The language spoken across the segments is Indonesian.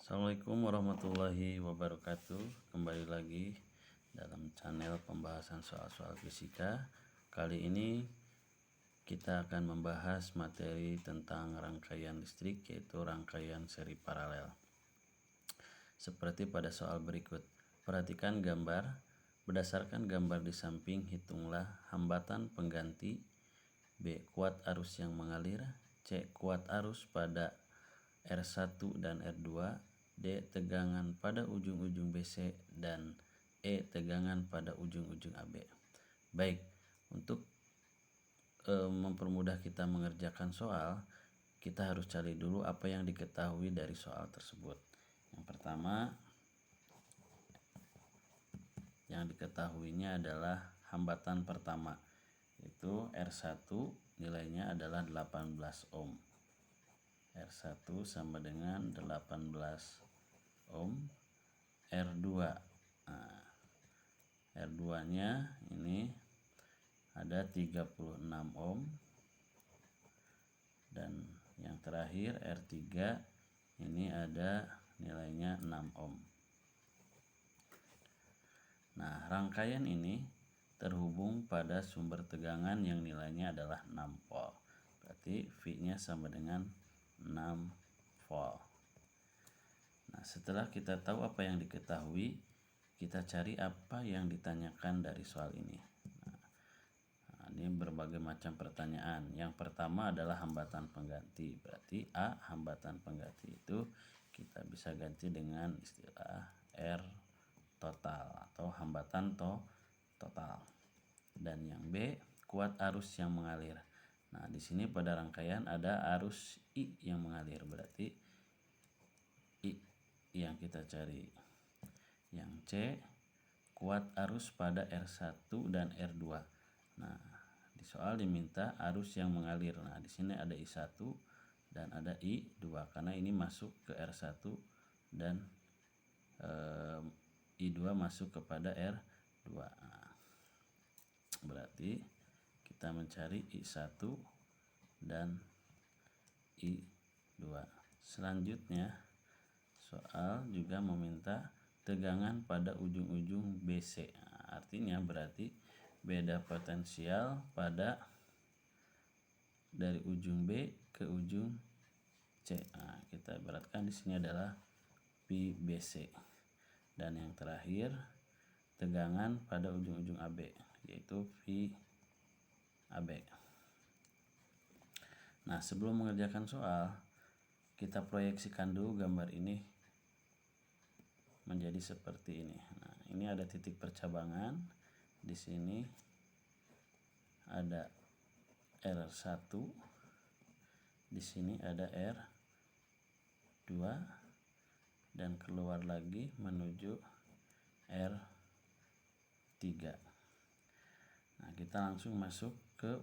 Assalamualaikum warahmatullahi wabarakatuh. Kembali lagi dalam channel pembahasan soal-soal fisika. Kali ini kita akan membahas materi tentang rangkaian listrik, yaitu rangkaian seri paralel. Seperti pada soal berikut. Perhatikan gambar. Berdasarkan gambar di samping, hitunglah hambatan pengganti. B. Kuat arus yang mengalir. C. Kuat arus pada R1 dan R2. D. Tegangan pada ujung-ujung BC. Dan E. Tegangan pada ujung-ujung AB. Baik, untuk mempermudah kita mengerjakan soal, kita harus cari dulu apa yang diketahui dari soal tersebut. Yang pertama, yang diketahuinya adalah hambatan pertama, yaitu R1 nilainya adalah 18 ohm. R1 sama dengan 18 ohm. R2, nah, R2 nya ini ada 36 ohm. Dan yang terakhir R3 ini ada nilainya 6 ohm. Nah, rangkaian ini terhubung pada sumber tegangan yang nilainya adalah 6 volt. Berarti V-nya sama dengan 6 volt. Nah, setelah kita tahu apa yang diketahui, kita cari apa yang ditanyakan dari soal ini. Nah, ini berbagai macam pertanyaan. Yang pertama adalah hambatan pengganti. Berarti A, hambatan pengganti itu kita bisa ganti dengan istilah R total atau hambatan total. Dan yang B, kuat arus yang mengalir. Nah, di sini pada rangkaian ada arus I yang mengalir, berarti I yang kita cari. Yang C, kuat arus pada R1 dan R2. Nah, di soal diminta arus yang mengalir. Nah, di sini ada I1 dan ada I2 karena ini masuk ke R1 dan I2 masuk kepada R2. Nah, berarti kita mencari I1 dan I2. Selanjutnya, soal juga meminta tegangan pada ujung-ujung BC. Nah, artinya berarti beda potensial pada dari ujung B ke ujung C. Nah, kita ibaratkan di sini adalah PBC. Dan yang terakhir, tegangan pada ujung-ujung AB, yaitu VAB. Nah, sebelum mengerjakan soal, kita proyeksikan dulu gambar ini menjadi seperti ini. Nah, ini ada titik percabangan. Di sini ada R1. Di sini ada R2 dan keluar lagi menuju R3. Nah, kita langsung masuk ke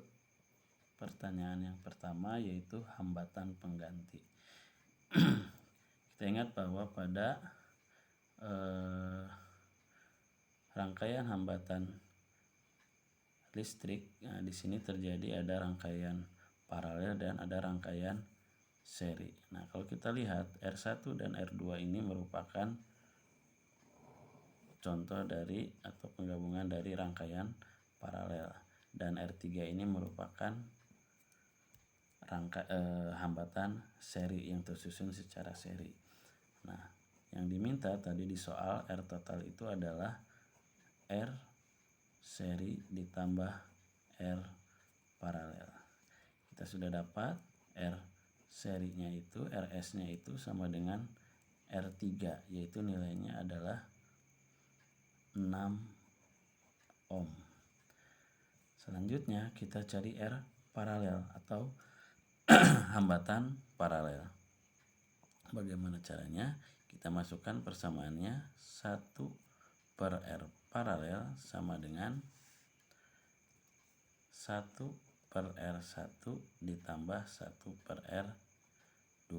pertanyaan yang pertama, yaitu hambatan pengganti. Kita ingat bahwa pada rangkaian hambatan listrik, nah, di sini terjadi ada rangkaian paralel dan ada rangkaian seri. Nah, kalau kita lihat R1 dan R2 ini merupakan contoh dari atau penggabungan dari rangkaian paralel, dan R3 ini merupakan hambatan seri yang tersusun secara seri. Nah, yang diminta tadi di soal R total itu adalah R seri ditambah R paralel. Kita sudah dapat R serinya itu, RS-nya itu sama dengan R3, yaitu nilainya adalah 6 ohm. Selanjutnya kita cari R paralel atau hambatan paralel. Bagaimana caranya? Kita masukkan persamaannya, 1 per R paralel sama dengan 1 per R1 ditambah 1 per R2.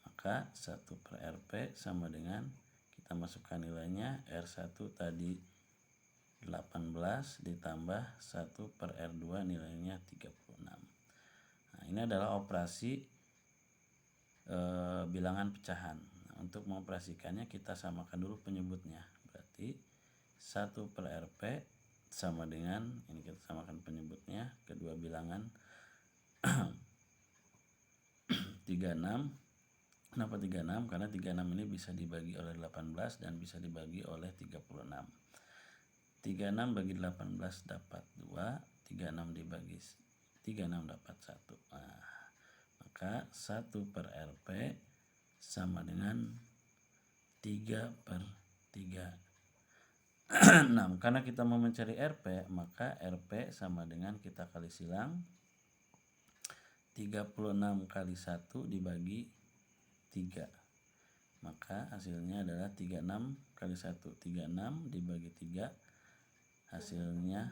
Maka 1 per RP sama dengan, kita masukkan nilainya, R1 tadi 18 ditambah 1 per R2 nilainya 36. Nah, ini adalah operasi bilangan pecahan. Nah, untuk mengoperasikannya kita samakan dulu penyebutnya. Berarti 1/RP sama dengan, ini kita samakan penyebutnya, kedua bilangan 36. Kenapa 36? Karena 36 ini bisa dibagi oleh 18 dan bisa dibagi oleh 36. 36 bagi 18 dapat 2, 36 dibagi 36 dapat 1. Nah, maka 1/RP sama dengan 3/36. Karena kita mau mencari RP, maka RP sama dengan kita kali silang 36 kali 1 dibagi 3. Maka hasilnya adalah 36 kali 1. 36 dibagi 3. Hasilnya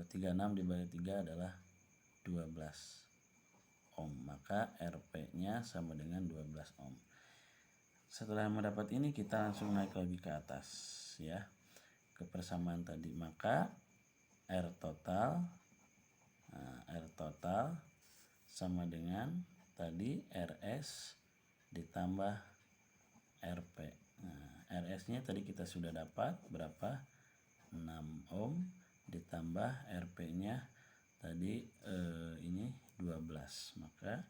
36 dibagi 3 adalah 12 ohm. Maka RP-nya sama dengan 12 ohm. Setelah mendapat ini kita langsung naik lagi ke atas ya, ke persamaan tadi. Maka R total sama dengan tadi RS ditambah RP. Nah, RS-nya tadi kita sudah dapat berapa? 6 ohm ditambah RP-nya tadi ini 12. Maka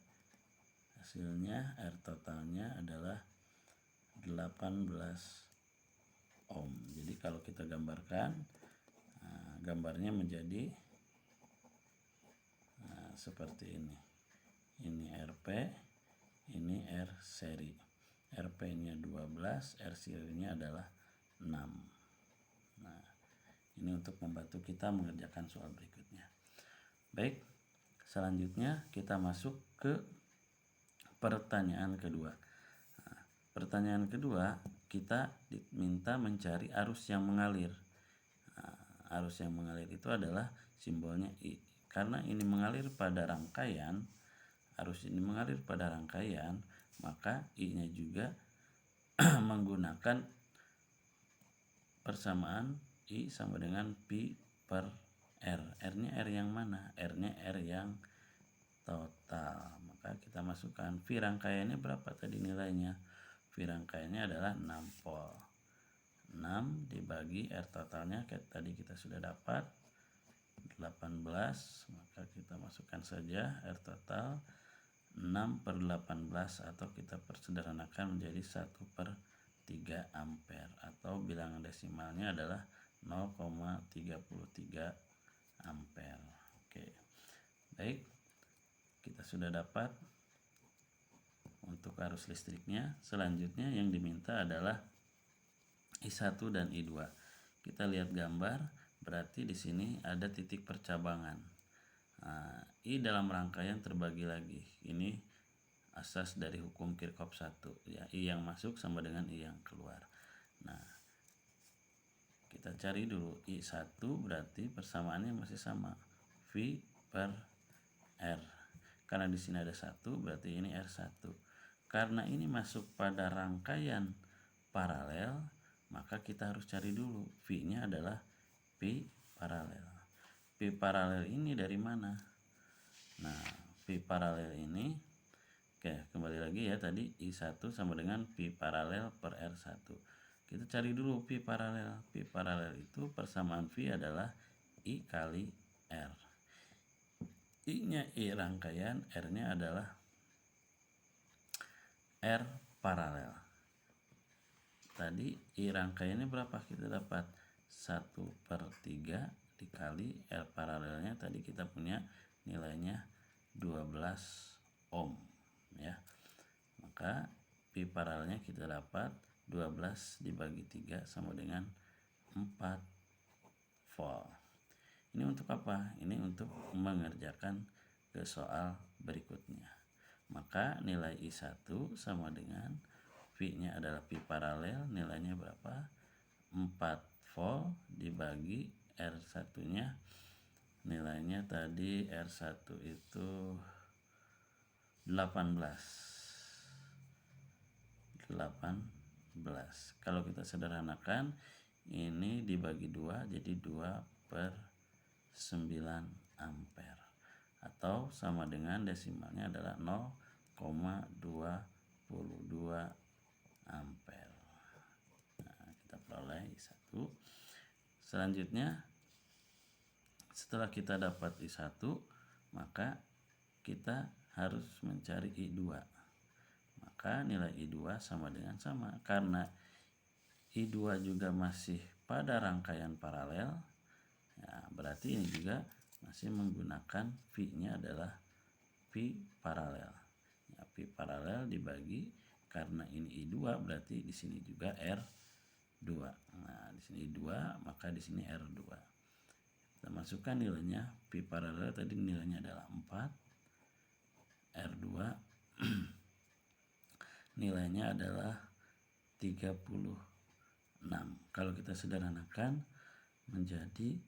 hasilnya R totalnya adalah 18 ohm. Jadi kalau kita gambarkan, gambarnya menjadi seperti ini. Ini RP, ini R seri. RP-nya 12, R serinya adalah 6. Nah, ini untuk membantu kita mengerjakan soal berikutnya. Baik, selanjutnya kita masuk ke pertanyaan kedua. Nah, pertanyaan kedua, kita diminta mencari arus yang mengalir. Nah, arus yang mengalir itu adalah simbolnya I. Karena ini mengalir pada rangkaian, arus ini mengalir pada rangkaian, maka I-nya juga menggunakan persamaan I sama dengan Pi per R. R-nya R yang mana? R-nya R yang total. Maka kita masukkan V rangkaiannya berapa tadi nilainya? V rangkaiannya adalah 6 volt. 6 dibagi R totalnya tadi kita sudah dapat 18, maka kita masukkan saja R total 6/18 atau kita persederhanakan menjadi 1/3 ampere atau bilangan desimalnya adalah 0,33 ampere. Oke. Baik. Kita sudah dapat untuk arus listriknya. Selanjutnya yang diminta adalah I1 dan I2. Kita lihat gambar. Berarti di sini ada titik percabangan. Nah, I dalam rangkaian terbagi lagi. Ini asas dari hukum Kirchhoff 1 ya. I yang masuk sama dengan I yang keluar. Nah, kita cari dulu I1 berarti persamaannya masih sama V per R. Karena di sini ada 1 berarti ini R1. Karena ini masuk pada rangkaian paralel, maka kita harus cari dulu V-nya adalah Pi paralel. Pi paralel ini dari mana? Nah, Pi paralel ini, oke, kembali lagi ya, tadi I1 sama dengan Pi paralel per R1. Kita cari dulu Pi paralel. Pi paralel itu persamaan V adalah I kali R. I-nya I rangkaian, R-nya adalah R paralel. Tadi I rangkaiannya berapa? Kita dapat 1/3 dikali R paralelnya tadi kita punya nilainya 12 ohm ya. Maka Pi paralelnya kita dapat 12 dibagi 3 sama dengan 4 volt. Ini untuk apa? Ini untuk mengerjakan ke soal berikutnya. Maka nilai I1 sama dengan V-nya adalah Pi paralel, nilainya berapa? 4 volt dibagi R1-nya. Nilainya tadi R1 itu 18. Kalau kita sederhanakan, ini dibagi 2 jadi 2/9 ampere. Atau sama dengan desimalnya adalah 0,20 Selanjutnya setelah kita dapat I1, maka kita harus mencari I2. Maka nilai I2 sama dengan sama. Karena I2 juga masih pada rangkaian paralel, ya, berarti ini juga masih menggunakan V-nya adalah V paralel. Ya, V paralel dibagi, karena ini I2 berarti di sini juga R2. Nah, di sini I2, maka di sini R2. Kita masukkan nilainya. V paralel tadi nilainya adalah 4. R2 nilainya adalah 36. Kalau kita sederhanakan menjadi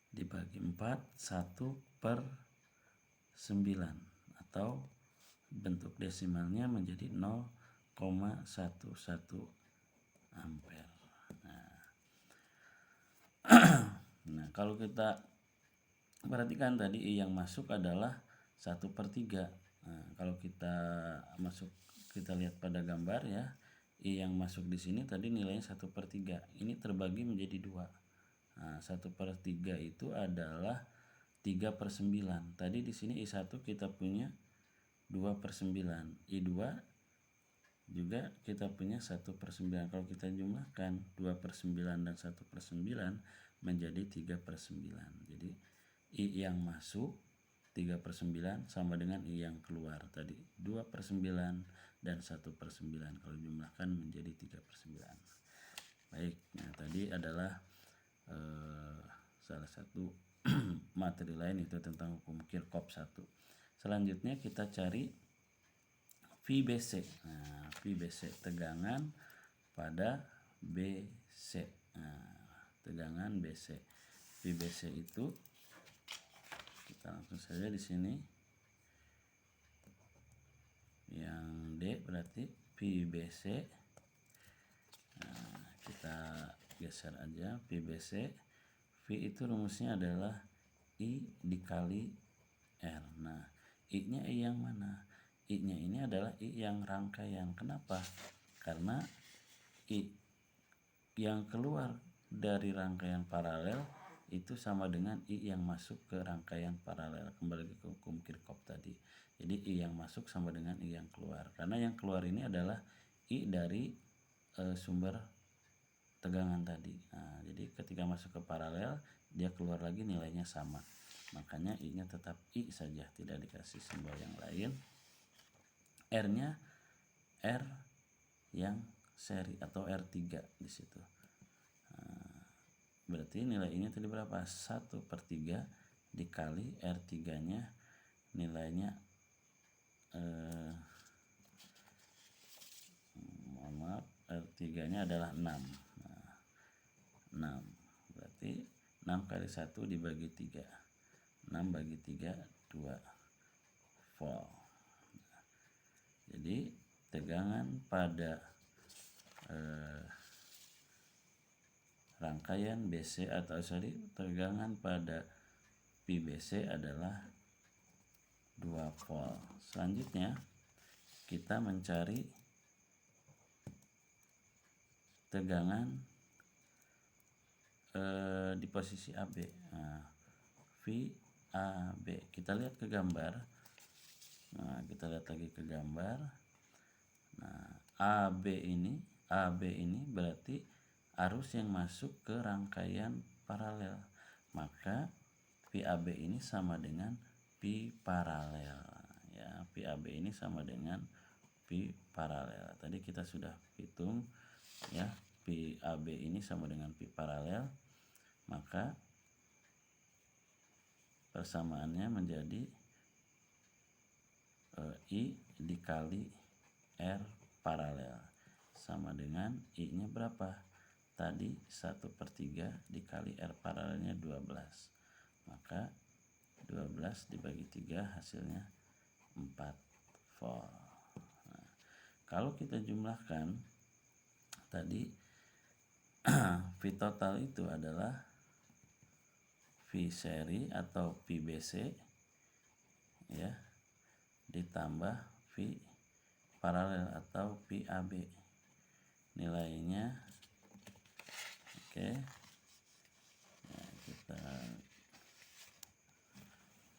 dibagi 4, 1/9, atau bentuk desimalnya menjadi 0,11 ampere. Nah, kalau kita perhatikan tadi I yang masuk adalah 1/3. Nah, kalau kita lihat pada gambar ya, I yang masuk di sini tadi nilainya 1/3. Ini terbagi menjadi 2. Nah, 1/3 itu adalah 3/9. Tadi di sini I1 kita punya 2/9. I2 juga kita punya 1/9. Kalau kita jumlahkan 2/9 dan 1/9 menjadi 3/9. Jadi I yang masuk 3/9 sama dengan I yang keluar tadi 2/9 dan 1/9. Kalau jumlahkan menjadi 3/9. Baik, nah tadi adalah salah satu materi lain, itu tentang hukum Kirchhoff 1. Selanjutnya kita cari VBC. Nah, VBC tegangan pada BC. Nah, tegangan BC. VBC itu kita langsung saja di sini. Yang D berarti VBC. Nah, kita geser aja VBC. V itu rumusnya adalah I dikali R. Nah, I-nya I yang mana? I-nya ini adalah I yang rangkaian. Kenapa? Karena I yang keluar dari rangkaian paralel itu sama dengan I yang masuk ke rangkaian paralel. Kembali ke hukum Kirchhoff tadi. Jadi I yang masuk sama dengan I yang keluar. Karena yang keluar ini adalah I dari sumber tegangan tadi. Nah, jadi ketika masuk ke paralel, dia keluar lagi nilainya sama. Makanya I-nya tetap I saja, tidak dikasih simbol yang lain. R-nya R yang seri atau R3 di situ. Nah, berarti nilai I-nya tadi berapa? 1/3 dikali R3-nya nilainya R3-nya adalah 6. Nah, 6. Berarti 6 kali 1 dibagi 3. 6 bagi 3 2 volt. Nah, jadi tegangan pada rangkaian BC atau tegangan pada PBC adalah 2 volt. Selanjutnya kita mencari tegangan di posisi AB. Nah, VAB. Kita lihat ke gambar. Nah, kita lihat lagi ke gambar. Nah, AB ini berarti arus yang masuk ke rangkaian paralel. Maka VAB ini sama dengan V paralel. Ya, VAB ini sama dengan V paralel. Tadi kita sudah hitung ya, VAB ini sama dengan V paralel. Maka persamaannya menjadi I dikali R paralel sama dengan I-nya berapa? Tadi 1/3 dikali R paralelnya 12. Maka 12 dibagi 3 hasilnya 4 volt. Nah, kalau kita jumlahkan tadi V total itu adalah V seri atau VBC ya, ditambah V paralel atau VAB. Nilainya Kita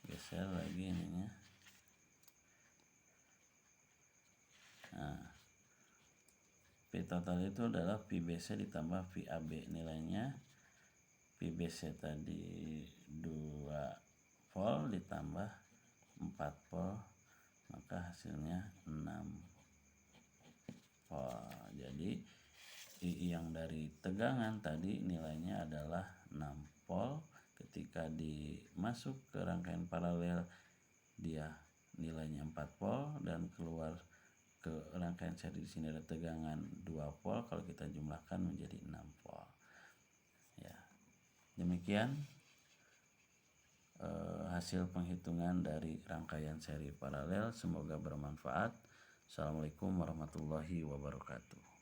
geser lagi ininya. Nah, P total itu adalah PBC ditambah VAB. Nilainya PBC tadi 2 volt ditambah 4 volt, maka hasilnya 6 volt. Jadi I yang dari tegangan tadi nilainya adalah 6 volt. Ketika dimasuk ke rangkaian paralel dia nilainya 4 volt, dan keluar ke rangkaian seri di sini ada tegangan 2 volt. Kalau kita jumlahkan menjadi 6 volt. Ya. Demikian hasil penghitungan dari rangkaian seri paralel. Semoga bermanfaat. Assalamualaikum warahmatullahi wabarakatuh.